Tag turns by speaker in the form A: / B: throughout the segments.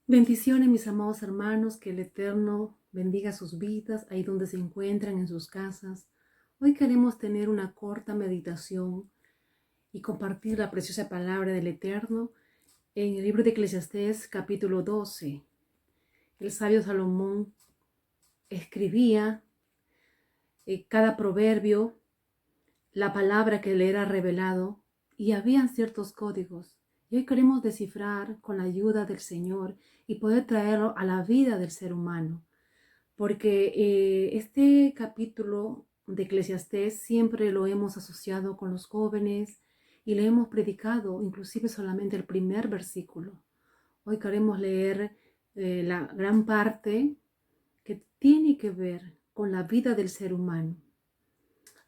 A: Bendiciones, mis amados hermanos, que el Eterno bendiga sus vidas ahí donde se encuentran en sus casas. Hoy queremos tener una corta meditación y compartir la preciosa palabra del Eterno en el libro de Eclesiastés capítulo 12. El sabio Salomón escribía cada proverbio, la palabra que le era revelado, y habían ciertos códigos. Y hoy queremos descifrar con la ayuda del Señor y poder traerlo a la vida del ser humano. Porque este capítulo de Eclesiastés siempre lo hemos asociado con los jóvenes y le hemos predicado inclusive solamente el primer versículo. Hoy queremos leer la gran parte que tiene que ver con la vida del ser humano.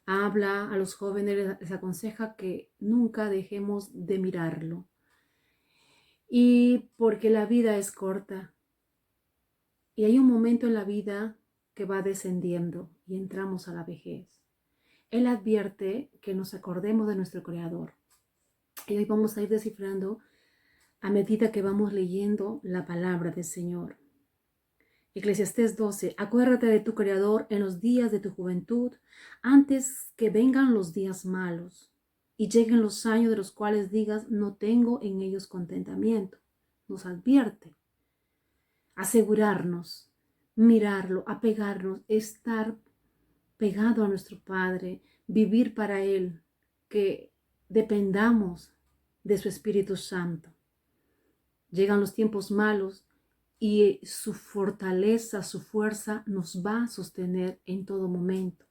A: Habla a los jóvenes, les aconseja que nunca dejemos de mirarlo. Y porque la vida es corta y hay un momento en la vida que va descendiendo y entramos a la vejez. Él advierte que nos acordemos de nuestro Creador. Y hoy vamos a ir descifrando a medida que vamos leyendo la palabra del Señor. Eclesiastés 12. Acuérdate de tu Creador en los días de tu juventud, antes que vengan los días malos y lleguen los años de los cuales digas, no tengo en ellos contentamiento. Nos advierte. Asegurarnos, mirarlo, apegarnos, estar pegado a nuestro Padre, vivir para Él, que dependamos de su Espíritu Santo. Llegan los tiempos malos y su fortaleza, su fuerza nos va a sostener en todo momento.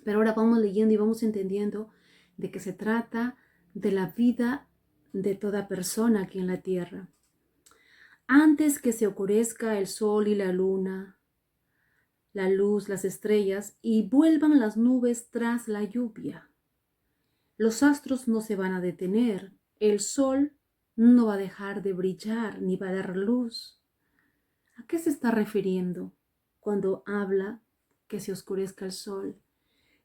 A: Pero ahora vamos leyendo y vamos entendiendo de que se trata de la vida de toda persona aquí en la tierra. Antes que se oscurezca el sol y la luna, la luz, las estrellas, y vuelvan las nubes tras la lluvia. Los astros no se van a detener, el sol no va a dejar de brillar ni va a dar luz. ¿A qué se está refiriendo cuando habla que se oscurezca el sol?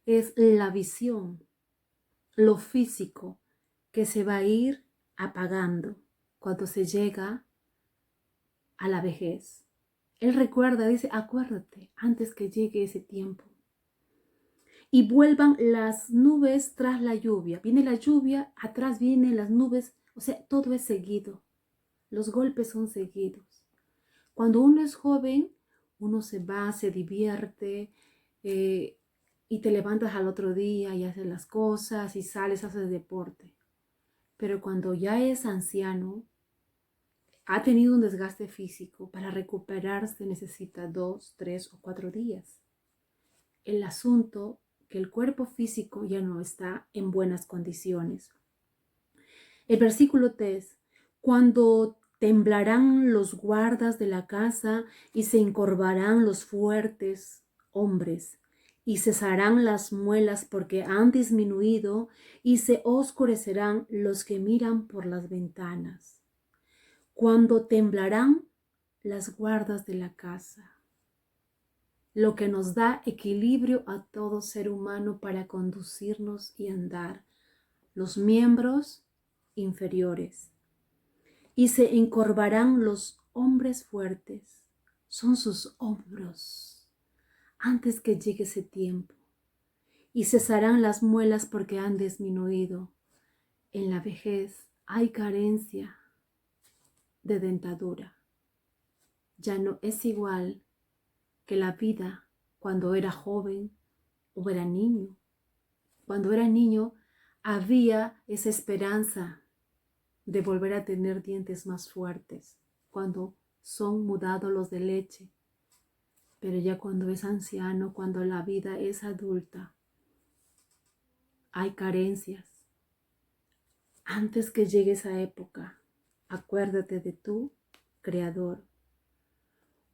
A: Es la visión, lo físico, que se va a ir apagando cuando se llega a la vejez. Él recuerda, dice, acuérdate antes que llegue ese tiempo. Y vuelvan las nubes tras la lluvia. Viene la lluvia, atrás vienen las nubes, o sea, todo es seguido. Los golpes son seguidos. Cuando uno es joven, uno se va, se divierte y te levantas al otro día y haces las cosas y sales, haces deporte. Pero cuando ya es anciano, ha tenido un desgaste físico, para recuperarse necesita 2, 3 o 4 días. El asunto que el cuerpo físico ya no está en buenas condiciones. El versículo 3, cuando temblarán los guardas de la casa y se encorvarán los fuertes hombres y cesarán las muelas porque han disminuido y se oscurecerán los que miran por las ventanas. Cuando temblarán las guardas de la casa, lo que nos da equilibrio a todo ser humano para conducirnos y andar, los miembros inferiores. Y se encorvarán los hombres fuertes, son sus hombros, antes que llegue ese tiempo. Y cesarán las muelas porque han disminuido. En la vejez hay carencia de dentadura. Ya no es igual que la vida cuando era joven o era niño. Cuando era niño había esa esperanza de volver a tener dientes más fuertes cuando son mudados los de leche. Pero ya cuando es anciano, cuando la vida es adulta, hay carencias. Antes que llegue esa época, acuérdate de tu Creador.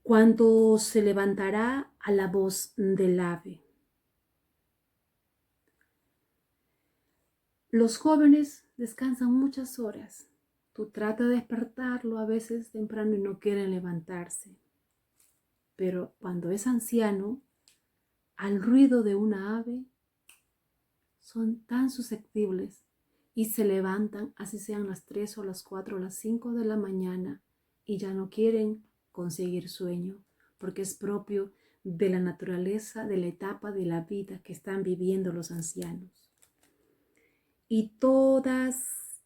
A: Cuando se levantará a la voz del ave. Los jóvenes descansan muchas horas. Tú tratas de despertarlo a veces temprano y no quieren levantarse. Pero cuando es anciano, al ruido de una ave, son tan susceptibles y se levantan, así sean las 3 o las 4 o las 5 de la mañana, y ya no quieren conseguir sueño, porque es propio de la naturaleza, de la etapa de la vida que están viviendo los ancianos. Y todas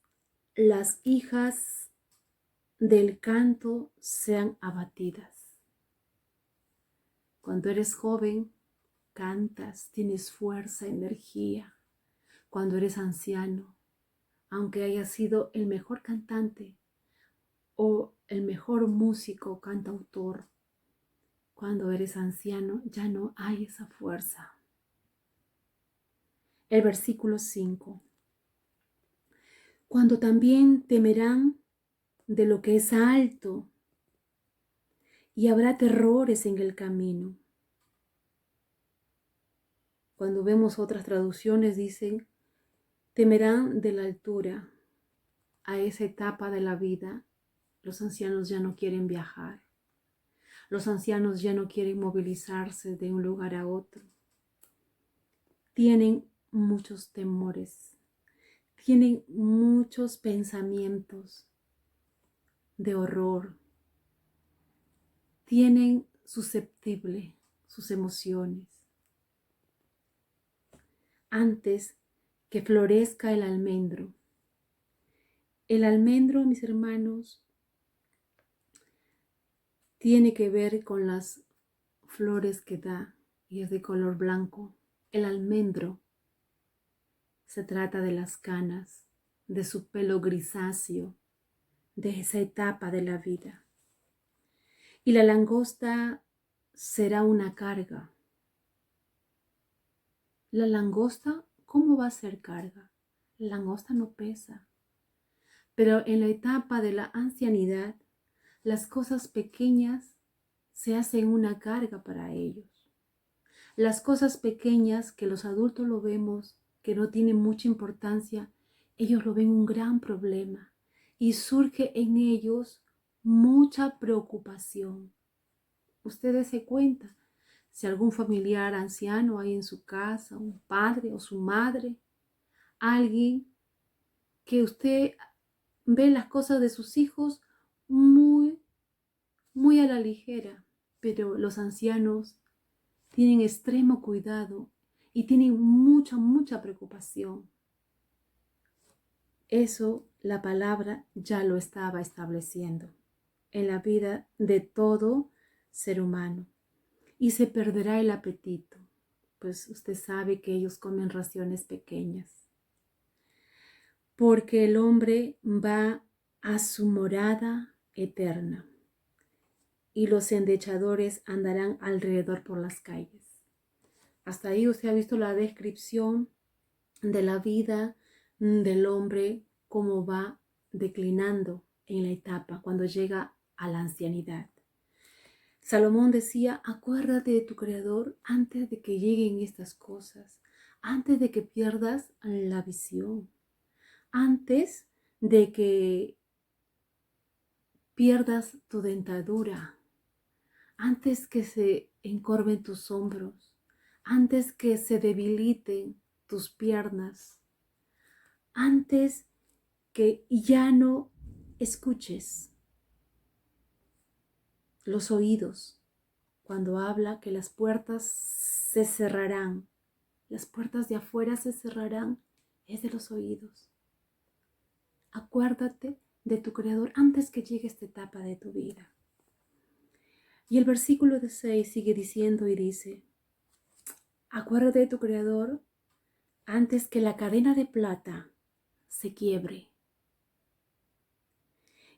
A: las hijas del canto sean abatidas. Cuando eres joven, cantas, tienes fuerza, energía. Cuando eres anciano, aunque hayas sido el mejor cantante o el mejor músico o cantautor, cuando eres anciano ya no hay esa fuerza. El versículo 5. Cuando también temerán de lo que es alto y habrá terrores en el camino. Cuando vemos otras traducciones dicen, temerán de la altura. A esa etapa de la vida, los ancianos ya no quieren viajar. Los ancianos ya no quieren movilizarse de un lugar a otro. Tienen muchos temores, tienen muchos pensamientos de horror, tienen susceptible sus emociones. Antes que florezca el almendro. El almendro, mis hermanos, tiene que ver con las flores que da y es de color blanco. El almendro se trata de las canas, de su pelo grisáceo, de esa etapa de la vida. Y la langosta será una carga. La langosta, ¿cómo va a ser carga? La langosta no pesa. Pero en la etapa de la ancianidad, las cosas pequeñas se hacen una carga para ellos. Las cosas pequeñas que los adultos lo vemos, que no tienen mucha importancia, ellos lo ven un gran problema y surge en ellos mucha preocupación. Ustedes se cuentan, si algún familiar anciano hay en su casa, un padre o su madre, alguien que usted ve las cosas de sus hijos muy a la ligera, pero los ancianos tienen extremo cuidado y tienen mucha preocupación. Eso la palabra ya lo estaba estableciendo en la vida de todo ser humano. Y se perderá el apetito, pues usted sabe que ellos comen raciones pequeñas. Porque el hombre va a su morada eterna y los endechadores andarán alrededor por las calles. Hasta ahí usted ha visto la descripción de la vida del hombre, cómo va declinando en la etapa cuando llega a la ancianidad. Salomón decía, acuérdate de tu Creador antes de que lleguen estas cosas, antes de que pierdas la visión, antes de que pierdas tu dentadura, antes que se encorven tus hombros, antes que se debiliten tus piernas, antes que ya no escuches los oídos, cuando habla que las puertas se cerrarán, las puertas de afuera se cerrarán, es de los oídos. Acuérdate de tu Creador antes que llegue esta etapa de tu vida. Y el versículo 6 sigue diciendo y dice, acuérdate de tu Creador antes que la cadena de plata se quiebre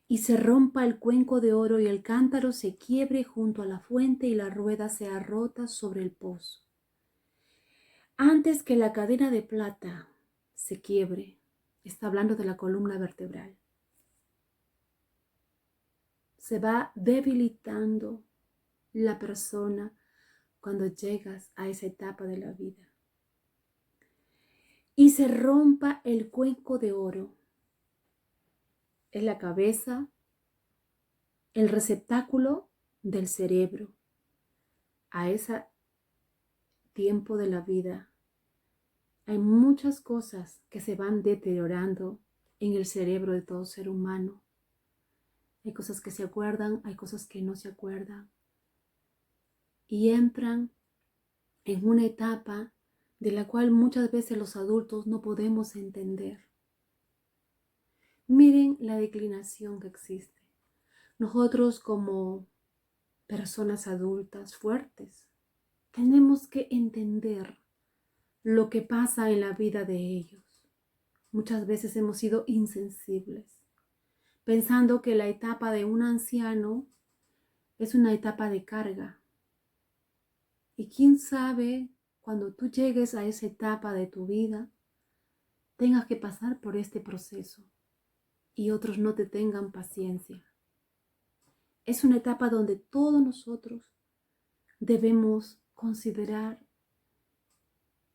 A: y se rompa el cuenco de oro y el cántaro se quiebre junto a la fuente y la rueda sea rota sobre el pozo. Antes que la cadena de plata se quiebre, está hablando de la columna vertebral. Se va debilitando la persona cuando llegas a esa etapa de la vida. Y se rompa el cuenco de oro. Es la cabeza, el receptáculo del cerebro. A ese tiempo de la vida hay muchas cosas que se van deteriorando en el cerebro de todo ser humano. hay cosas que se acuerdan, hay cosas que no se acuerdan. Y entran en una etapa de la cual muchas veces los adultos no podemos entender. Miren la declinación que existe. Nosotros como personas adultas fuertes tenemos que entender lo que pasa en la vida de ellos. Muchas veces hemos sido insensibles, pensando que la etapa de un anciano es una etapa de carga. Y quién sabe, cuando tú llegues a esa etapa de tu vida, tengas que pasar por este proceso y otros no te tengan paciencia. Es una etapa donde todos nosotros debemos considerar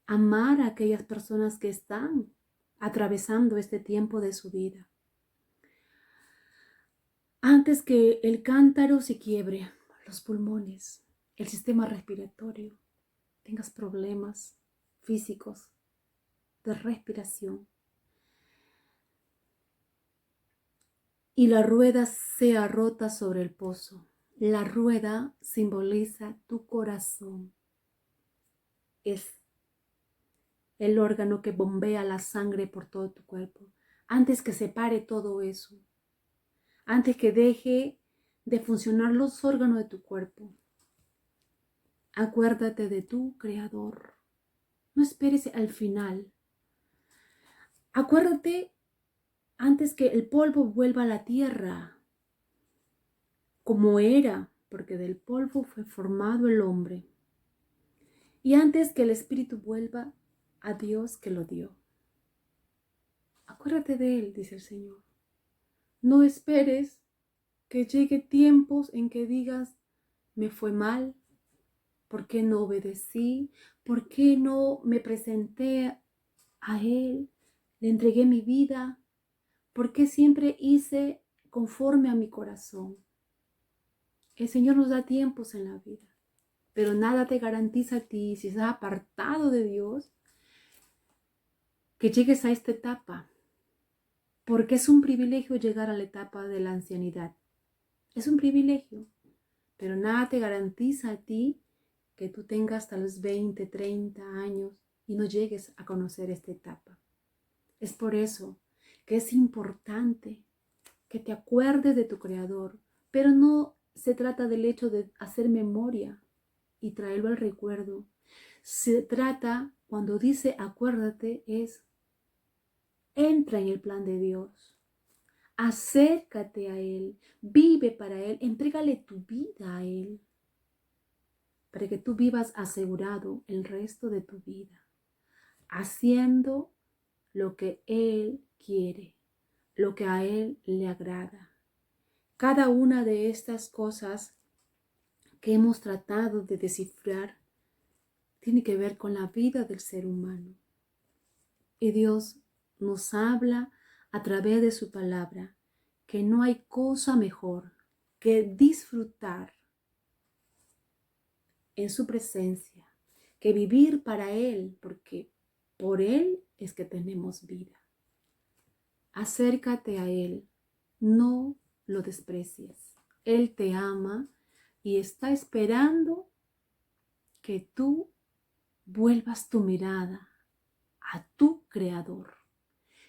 A: amar a aquellas personas que están atravesando este tiempo de su vida. Antes que el cántaro se quiebre, los pulmones, el sistema respiratorio, tengas problemas físicos de respiración y la rueda sea rota sobre el pozo. La rueda simboliza tu corazón. Es el órgano que bombea la sangre por todo tu cuerpo. Antes que se pare todo eso, antes que deje de funcionar los órganos de tu cuerpo, acuérdate de tu Creador. No esperes al final. Acuérdate antes que el polvo vuelva a la tierra, como era, porque del polvo fue formado el hombre. Y antes que el espíritu vuelva a Dios que lo dio. Acuérdate de Él, dice el Señor. No esperes que llegue tiempos en que digas, me fue mal, ¿por qué no obedecí? ¿Por qué no me presenté a Él? Le entregué mi vida. ¿Por qué siempre hice conforme a mi corazón? El Señor nos da tiempos en la vida, pero nada te garantiza a ti, si estás apartado de Dios, que llegues a esta etapa, porque es un privilegio llegar a la etapa de la ancianidad. Es un privilegio, pero nada te garantiza a ti que tú tengas hasta los 20, 30 años y no llegues a conocer esta etapa. Es por eso que es importante que te acuerdes de tu Creador, pero no se trata del hecho de hacer memoria y traerlo al recuerdo. Se trata, cuando dice acuérdate, es entra en el plan de Dios. Acércate a Él, vive para Él, entrégale tu vida a Él, para que tú vivas asegurado el resto de tu vida, haciendo lo que Él quiere, lo que a Él le agrada. Cada una de estas cosas que hemos tratado de descifrar tiene que ver con la vida del ser humano. Y Dios nos habla a través de su palabra que no hay cosa mejor que disfrutar en su presencia, que vivir para Él, porque por Él es que tenemos vida. Acércate a Él, no lo desprecies. Él te ama y está esperando que tú vuelvas tu mirada a tu Creador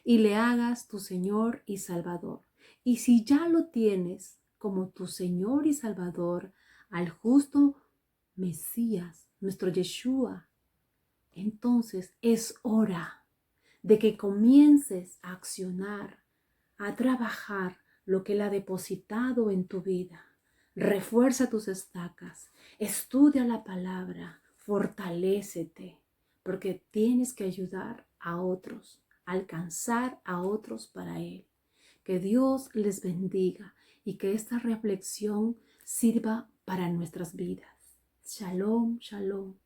A: y le hagas tu Señor y Salvador. Y si ya lo tienes como tu Señor y Salvador, al justo Mesías, nuestro Yeshua, entonces es hora de que comiences a accionar, a trabajar lo que Él ha depositado en tu vida. Refuerza tus estacas, estudia la palabra, fortalécete, porque tienes que ayudar a otros, alcanzar a otros para Él. Que Dios les bendiga y que esta reflexión sirva para nuestras vidas. Shalom, shalom.